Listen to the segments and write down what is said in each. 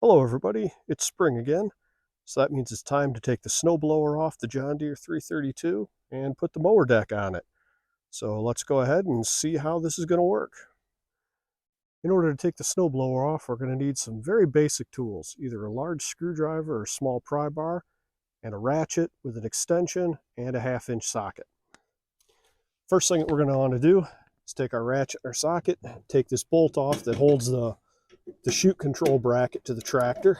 Hello everybody, it's spring again, so that means it's time to take the snowblower off the John Deere 332 and put the mower deck on it. So let's go ahead and see how this is going to work. In order to take the snowblower off, we're going to need some very basic tools, either a large screwdriver or small pry bar, and a ratchet with an extension and a 1/2-inch socket. First thing that we're going to want to do is take our ratchet or socket, take this bolt off that holds the chute control bracket to the tractor.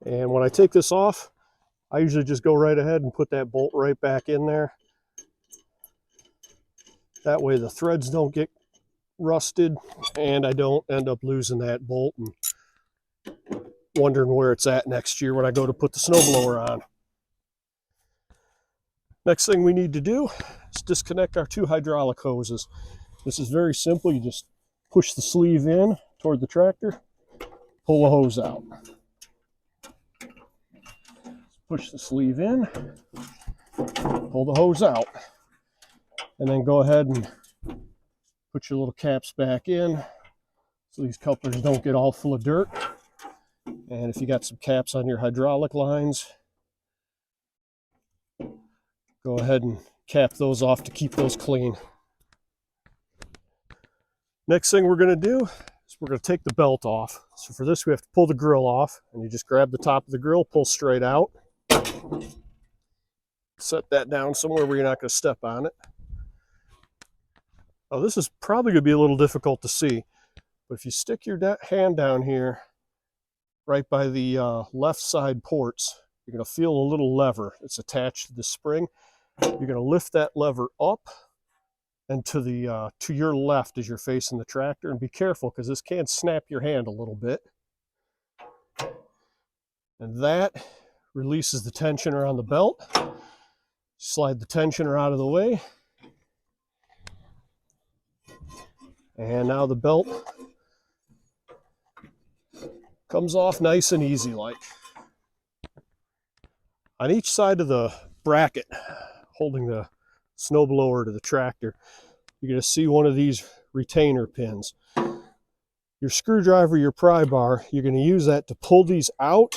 And when I take this off, I usually just go right ahead and put that bolt right back in there. That way the threads don't get rusted and I don't end up losing that bolt and wondering where it's at next year when I go to put the snowblower on. Next thing we need to do is disconnect our 2 hydraulic hoses. This is very simple. You just push the sleeve in toward the tractor, pull the hose out. Push the sleeve in, pull the hose out, and then go ahead and put your little caps back in so these couplers don't get all full of dirt. And if you got some caps on your hydraulic lines, go ahead and cap those off to keep those clean. Next thing we're going to do is we're going to take the belt off. So for this we have to pull the grill off, and you just grab the top of the grill, pull straight out. Set that down somewhere where you're not going to step on it. Oh, this is probably going to be a little difficult to see, but if you stick your hand down here right by the left side ports, you're going to feel a little lever. It's attached to the spring. You're going to lift that lever up and to your left as you're facing the tractor, and be careful because this can snap your hand a little bit. And that releases the tensioner on the belt. Slide the tensioner out of the way. And now the belt comes off nice and easy like. On each side of the bracket holding the snowblower to the tractor, you're going to see one of these retainer pins. Your screwdriver, your pry bar, you're going to use that to pull these out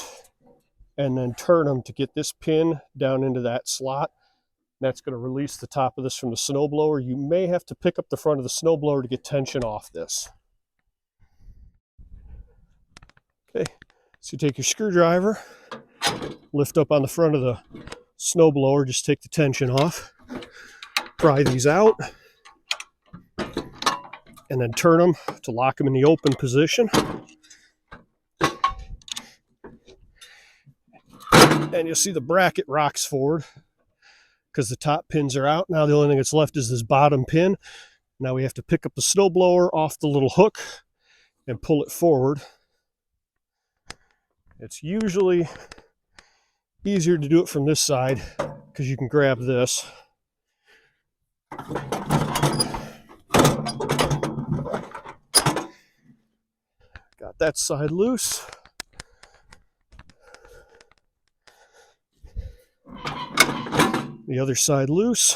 and then turn them to get this pin down into that slot. That's going to release the top of this from the snowblower. You may have to pick up the front of the snowblower to get tension off this. Okay, so you take your screwdriver, lift up on the front of the snowblower, just take the tension off, pry these out, and then turn them to lock them in the open position. And you'll see the bracket rocks forward because the top pins are out. Now the only thing that's left is this bottom pin. Now we have to pick up the snowblower off the little hook and pull it forward. It's usually easier to do it from this side because you can grab this. Got that side loose. The other side loose.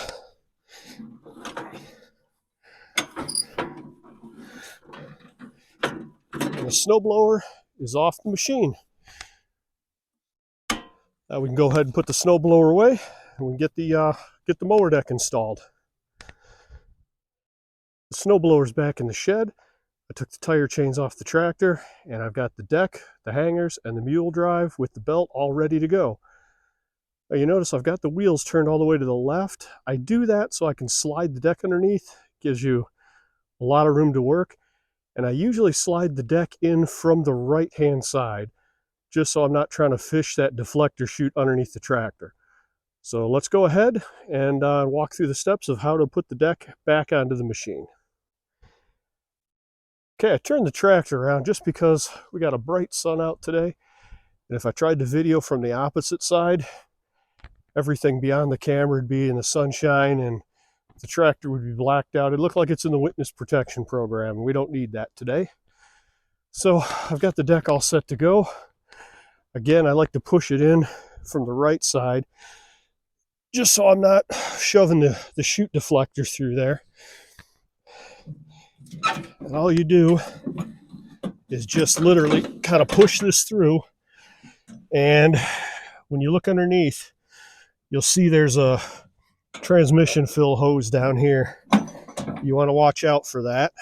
And the snowblower is off the machine. Now we can go ahead and put the snowblower away and we can get the mower deck installed. The snowblower's back in the shed. I took the tire chains off the tractor and I've got the deck, the hangers, and the mule drive with the belt all ready to go. Now you notice I've got the wheels turned all the way to the left. I do that so I can slide the deck underneath. It gives you a lot of room to work. And I usually slide the deck in from the right-hand side, just so I'm not trying to fish that deflector chute underneath the tractor. So let's go ahead and walk through the steps of how to put the deck back onto the machine. Okay, I turned the tractor around just because we got a bright sun out today. And if I tried to video from the opposite side, everything beyond the camera would be in the sunshine and the tractor would be blacked out. It looked like it's in the witness protection program, and we don't need that today. So I've got the deck all set to go. Again, I like to push it in from the right side. just so I'm not shoving the chute deflector through there. And all you do is just literally kind of push this through, and when you look underneath, you'll see there's a transmission fill hose down here. You want to watch out for that.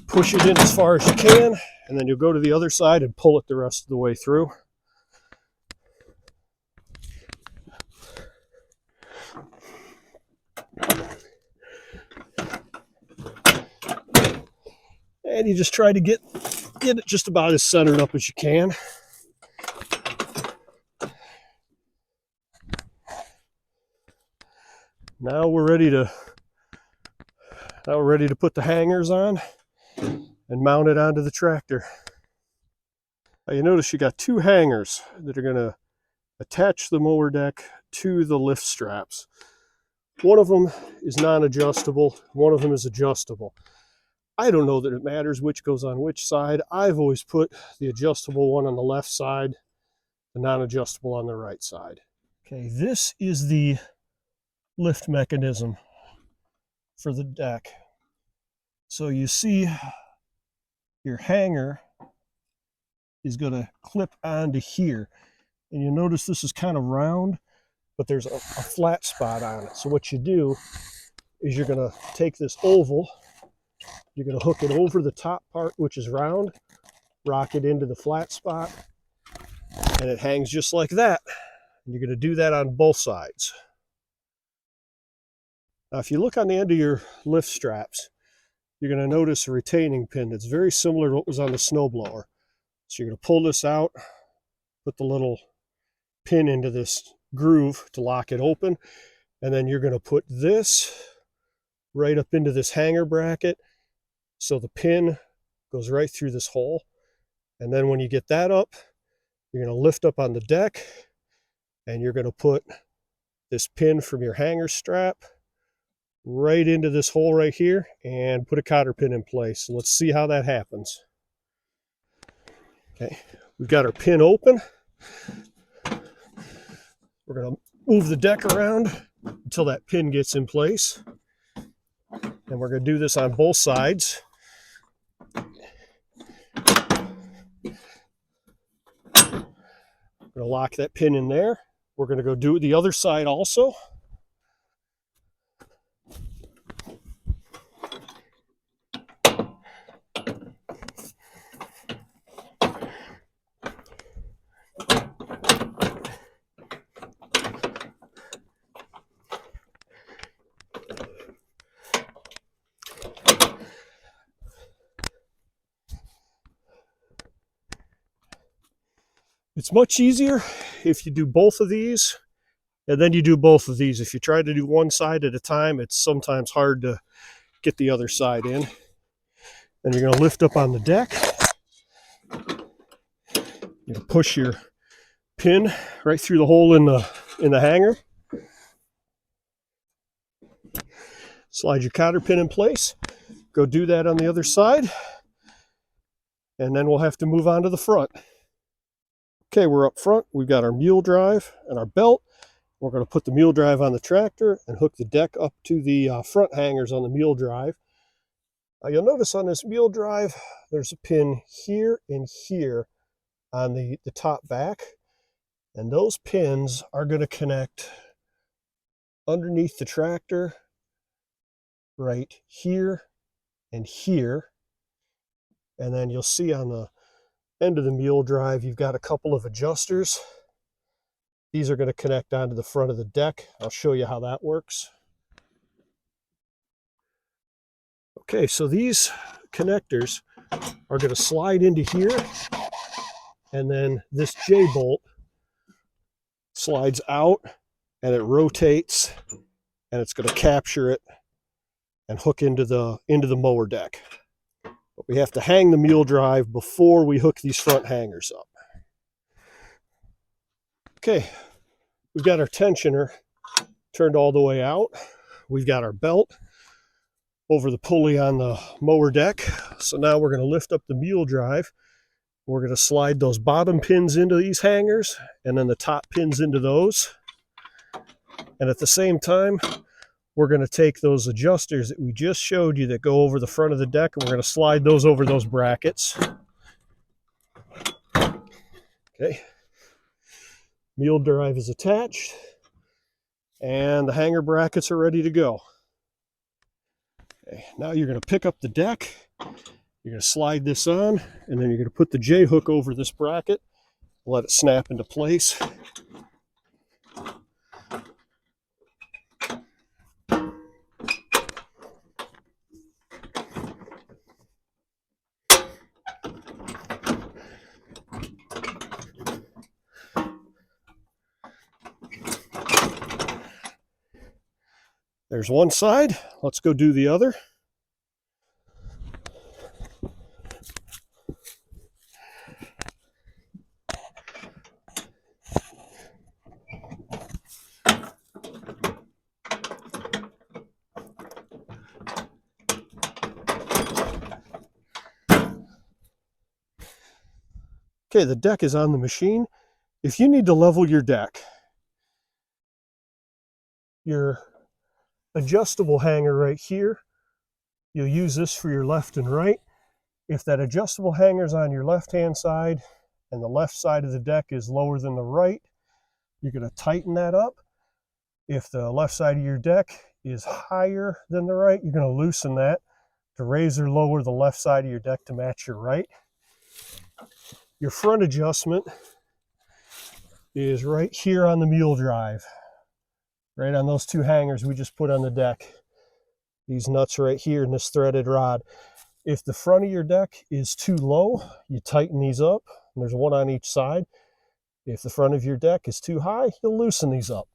Push it in as far as you can, and then you'll go to the other side and pull it the rest of the way through. And you just try to get it just about as centered up as you can. Now we're ready to put the hangers on and mount it onto the tractor. Now you notice you got two hangers that are going to attach the mower deck to the lift straps. One of them is non-adjustable, one of them is adjustable. I don't know that it matters which goes on which side. I've always put the adjustable one on the left side, the non-adjustable on the right side. Okay, this is the lift mechanism for the deck. So you see your hanger is going to clip onto here. And you notice this is kind of round, but there's a flat spot on it. So what you do is you're going to take this oval, you're going to hook it over the top part, which is round, rock it into the flat spot, and it hangs just like that. And you're going to do that on both sides. Now, if you look on the end of your lift straps, you're going to notice a retaining pin that's very similar to what was on the snowblower. So you're going to pull this out, put the little pin into this groove to lock it open, and then you're going to put this right up into this hanger bracket so the pin goes right through this hole. And then when you get that up, you're going to lift up on the deck, and you're going to put this pin from your hanger strap right into this hole right here and put a cotter pin in place. So let's see how that happens. Okay, we've got our pin open. We're going to move the deck around until that pin gets in place. And we're going to do this on both sides. We're going to lock that pin in there. We're going to go do it the other side also. It's much easier if you do both of these, and then you do both of these. If you try to do one side at a time, it's sometimes hard to get the other side in. Then you're going to lift up on the deck. You're going to push your pin right through the hole in the hanger. Slide your cotter pin in place. Go do that on the other side. And then we'll have to move on to the front. Okay, we're up front. We've got our mule drive and our belt. We're going to put the mule drive on the tractor and hook the deck up to the front hangers on the mule drive. You'll notice on this mule drive, there's a pin here and here on the top back. And those pins are going to connect underneath the tractor right here and here. And then you'll see on the end of the mule drive, you've got a couple of adjusters. These are going to connect onto the front of the deck. I'll show you how that works. Okay, so these connectors are going to slide into here, and then this J-bolt slides out and it rotates, and it's going to capture it and hook into the mower deck. But we have to hang the mule drive before we hook these front hangers up. Okay, we've got our tensioner turned all the way out. We've got our belt over the pulley on the mower deck. So now we're going to lift up the mule drive We're going to slide those bottom pins into these hangers and then the top pins into those. And at the same time, we're going to take those adjusters that we just showed you that go over the front of the deck, and we're going to slide those over those brackets. Okay. Mule drive is attached, and the hanger brackets are ready to go. Okay. Now you're going to pick up the deck. You're going to slide this on, and then you're going to put the J-hook over this bracket, let it snap into place. There's one side. Let's go do the other. Okay, the deck is on the machine. If you need to level your deck, your adjustable hanger right here, you'll use this for your left and right. If that adjustable hanger is on your left-hand side and the left side of the deck is lower than the right, you're going to tighten that up. If the left side of your deck is higher than the right, you're going to loosen that to raise or lower the left side of your deck to match your right. Your front adjustment is right here on the mule drive, right on those two hangers we just put on the deck. These nuts right here and this threaded rod. If the front of your deck is too low, you tighten these up. And there's one on each side. If the front of your deck is too high, you'll loosen these up.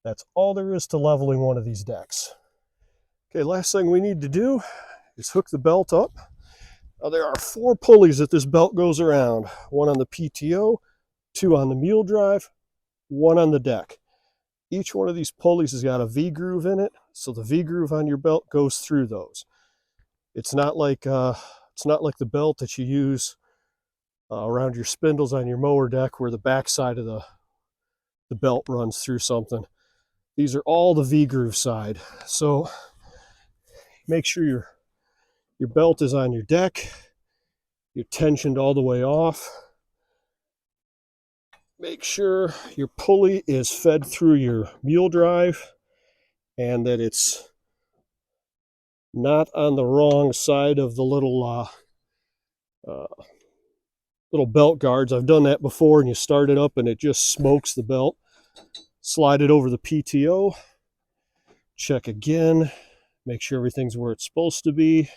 That's all there is to leveling one of these decks. Okay, last thing we need to do is hook the belt up. Now there are 4 pulleys that this belt goes around. 1 on the PTO, 2 on the mule drive, 1 on the deck. Each one of these pulleys has got a V-groove in it, so the V-groove on your belt goes through those. It's not like the belt that you use around your spindles on your mower deck where the back side of the belt runs through something. These are all the V-groove side. So make sure your belt is on your deck. You're tensioned all the way off. Make sure your pulley is fed through your mule drive and that it's not on the wrong side of the little belt guards. I've done that before, and you start it up and it just smokes the belt. Slide it over the PTO. Check again. Make sure everything's where it's supposed to be.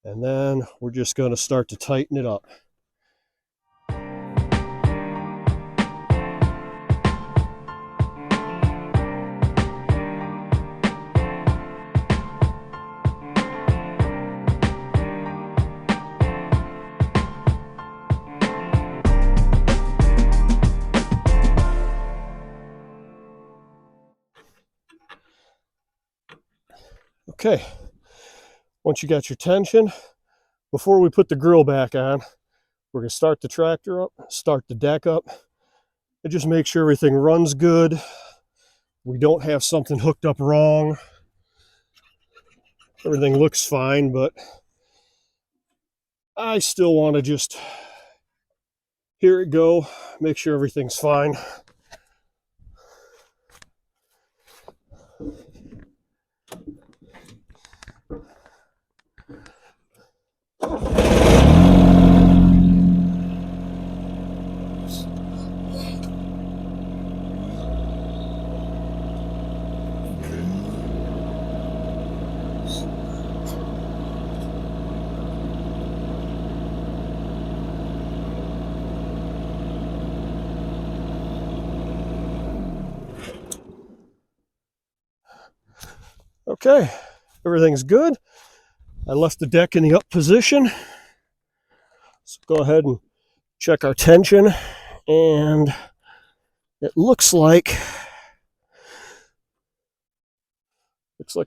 And then we're just going to start to tighten it up. Okay, once you got your tension, before we put the grill back on, we're going to start the tractor up, start the deck up, and just make sure everything runs good. We don't have something hooked up wrong. Everything looks fine, but I still want to just hear it go, make sure everything's fine. Okay, everything's good. I left the deck in the up position. So go ahead and check our tension, and it looks like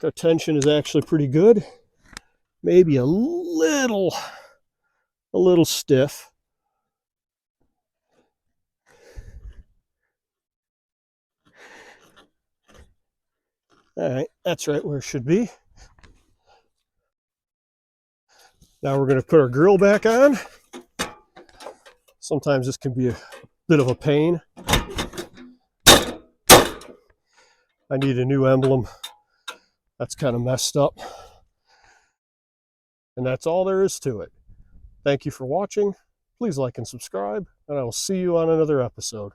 our tension is actually pretty good. maybe a little stiff. All right, that's right where it should be. Now we're going to put our grill back on. Sometimes this can be a bit of a pain. I need a new emblem. That's kind of messed up. And that's all there is to it. Thank you for watching. Please like and subscribe, and I will see you on another episode.